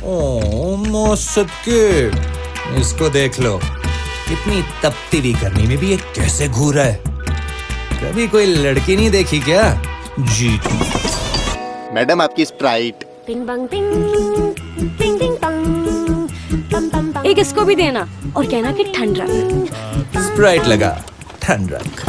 ओ मौसद के, इसको देख लो, इतनी तपती हुई गर्मी में भी ये कैसे घूर रहा है। कभी कोई लड़की नहीं देखी क्या? जीती। मैडम आपकी स्प्राइट। पिंग बंग पिंग पिंग पिंग पंग पम पम पम। एक इसको भी देना और कहना कि ठंड रख। स्प्राइट लगा, ठंड रख।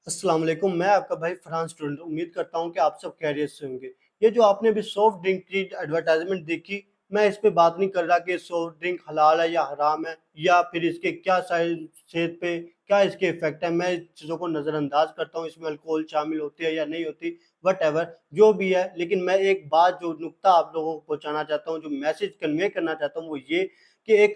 अस्सलाम वालेकुम, मैं आपका भाई फरहान स्टूडेंट। उम्मीद करता हूं कि आप सब खैरियत से होंगे। ये जो आपने अभी सॉफ्ट ड्रिंक की एडवर्टाइजमेंट देखी, मैं इस पे बात नहीं कर रहा कि सॉफ्ट ड्रिंक हलाल है या हराम है, या फिर इसके क्या सेहत पे क्या इसके इफेक्ट है। मैं इस चीज़ों को नज़रअंदाज करता हूँ, इसमें अल्कोहल शामिल होती है या नहीं होती, वट एवर जो भी है। लेकिन मैं एक बात, जो नुक्ता आप लोगों को पहुँचाना चाहता हूँ, जो मैसेज कन्वे करना चाहता हूँ, वो ये कि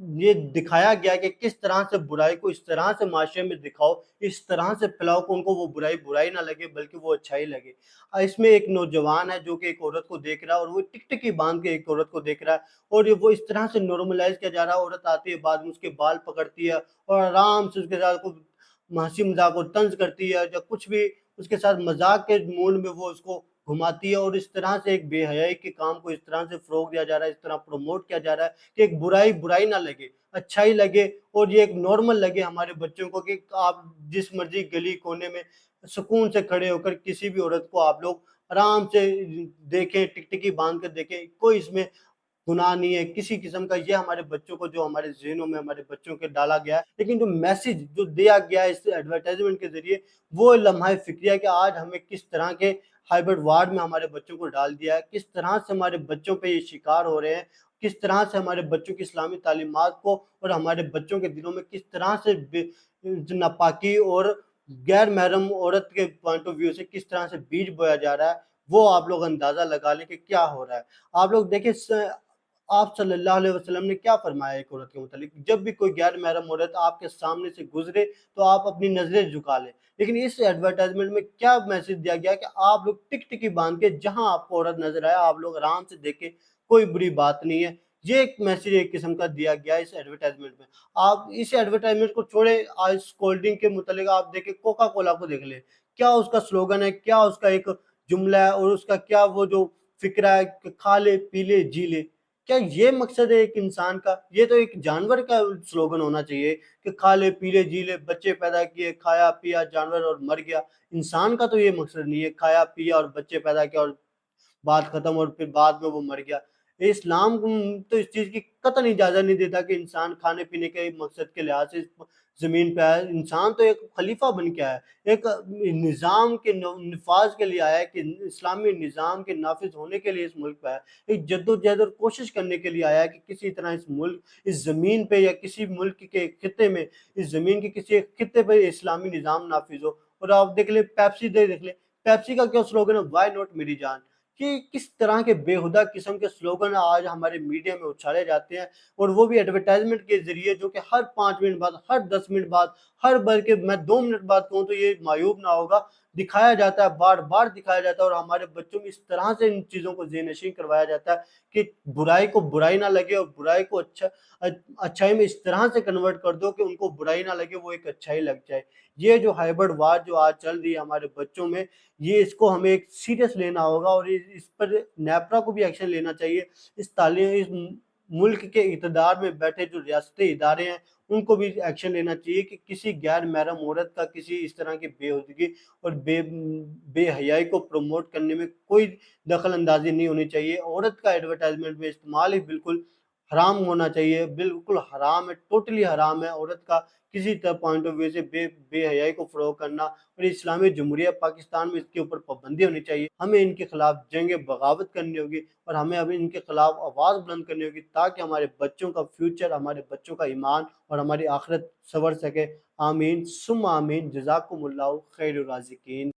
ये दिखाया गया कि किस तरह से बुराई को इस तरह से माशरे में दिखाओ, इस तरह से फैलाओ कि उनको वो बुराई ना लगे बल्कि वो अच्छाई लगे। इसमें एक नौजवान है जो कि एक औरत को देख रहा है, और वो टिकटिकी बांध के एक औरत को देख रहा है, और वो इस तरह से नॉर्मलाइज किया जा रहा है। औरत आती है, बाद में उसके बाल पकड़ती है और आराम से उसके साथ हंसी मजाक और तंज करती है, या कुछ भी उसके साथ मजाक के मूड में वो उसको घुमाती है। और इस तरह से एक बेहयाई के काम को इस तरह से फरोग दिया जा रहा है, इस तरह प्रमोट किया जा रहा है कि एक बुराई ना लगे, अच्छाई लगे, और ये एक नॉर्मल लगे हमारे बच्चों को कि आप जिस मर्जी गली कोने में सुकून से खड़े होकर किसी भी औरत को आप लोग आराम से देखें, टिकटिकी बांध कर देखें, कोई इसमें गुनाह नहीं है किसी किस्म का। ये हमारे बच्चों को, जो हमारे ज़हनों में हमारे बच्चों के डाला गया है। लेकिन जो मैसेज जो दिया गया है इस एडवर्टाइजमेंट के ज़रिए, वो लम्हा फ़िक्रिया कि आज हमें किस तरह के हाइब्रिड वार्ड में हमारे बच्चों को डाल दिया है, किस तरह से हमारे बच्चों पे ये शिकार हो रहे हैं, किस तरह से हमारे बच्चों की इस्लामी तालीमात को और हमारे बच्चों के दिलों में किस तरह से नापाकी और गैर महरम औरत के पॉइंट ऑफ व्यू से किस तरह से बीज बोया जा रहा है, वो आप लोग अंदाज़ा लगा लें कि क्या हो रहा है। आप लोग देखिए, आप सल्लल्लाहु अलैहि वसल्लम ने क्या फरमाया एक औरत के मुतालिक, जब भी कोई गैर महरम औरत आपके सामने से गुजरे तो आप अपनी नजरें झुका लें। लेकिन इस एडवर्टाइजमेंट में क्या मैसेज दिया गया कि आप लोग टिकटिकी बांध के जहां आपको औरत नजर आए आप लोग आराम से देखें, कोई बुरी बात नहीं है। ये एक मैसेज एक किस्म का दिया गया इस एडवर्टाइजमेंट में। आप इस एडवर्टाइजमेंट को छोड़े, आज कोल्ड ड्रिंक के मुतालिक आप देखें, कोका कोला को देख ले, क्या उसका स्लोगन है, क्या उसका एक जुमला है, और उसका क्या वो जो फिक्रा है कि खा ले पी ले जी ले। क्या ये मकसद है एक इंसान का? ये तो एक जानवर का स्लोगन होना चाहिए कि खा ले पी ले जी ले, बच्चे पैदा किए, खाया पिया जानवर और मर गया। इंसान का तो ये मकसद नहीं है, खाया पिया और बच्चे पैदा किया और बात खत्म और फिर बाद में वो मर गया। इस्लाम तो इस चीज़ की कतई इजाज़त नहीं देता कि इंसान खाने पीने के मकसद के लिहाज से इस ज़मीन पे आया। इंसान तो एक खलीफा बन के आया है, एक निज़ाम के नफाज के लिए आया है, कि इस्लामी निज़ाम के नाफिज होने के लिए इस मुल्क पे आया है, एक जद्दोजहद और कोशिश करने के लिए आया है कि किसी तरह इस मुल्क, इस ज़मीन पे या किसी मुल्क के खित्ते में, इस ज़मीन के किसी एक खित्ते पे इस्लामी निज़ाम नाफिज हो। और आप देख लें, पेप्सी देख लें, पेप्सी का क्या स्लोगन है, व्हाई नॉट मेरी जान। कि किस तरह के बेहुदा किस्म के स्लोगन आज हमारे मीडिया में उछाले जाते हैं, और वो भी एडवर्टाइजमेंट के ज़रिए, जो कि हर 5 मिनट बाद, हर 10 मिनट बाद, हर बल्कि मैं 2 मिनट बाद कहूँ तो ये मायूब ना होगा, दिखाया जाता है, बार-बार दिखाया जाता है, और हमारे बच्चों में इस तरह से इन चीज़ों को ज़हननशीं करवाया जाता है कि बुराई को बुराई ना लगे, और बुराई को अच्छाई में इस तरह से कन्वर्ट कर दो कि उनको बुराई ना लगे, वो एक अच्छाई लग जाए। ये जो हाइब्रिड वार जो आज चल रही है हमारे बच्चों में, ये इसको हमें एक सीरियस लेना होगा, और इस पर नेपरा को भी एक्शन लेना चाहिए। इस मुल्क के इक़्तिदार में बैठे जो रियासती इदारे हैं, उनको भी एक्शन लेना चाहिए कि किसी गैर महरम औरत का किसी इस तरह की बेहुदगी और बेहयाई को प्रमोट करने में कोई दखल अंदाजी नहीं होनी चाहिए। औरत का एडवर्टाइजमेंट में इस्तेमाल ही बिल्कुल हराम होना चाहिए, बिल्कुल हराम है, टोटली हराम है औरत का किसी पॉइंट ऑफ व्यू से बेहयाई को फ़रोग़ करना। और इस्लामी जमहूरिया पाकिस्तान में इसके ऊपर पाबंदी होनी चाहिए। हमें इनके खिलाफ जंग बगावत करनी होगी, और हमें अभी इनके खिलाफ आवाज़ बुलंद करनी होगी, ताकि हमारे बच्चों का फ्यूचर, हमारे बच्चों का ईमान और हमारी आखिरत संवर सके। आमीन सुम्मा आमीन। जज़ाकुमुल्लाहु खैरुर राज़िकीन।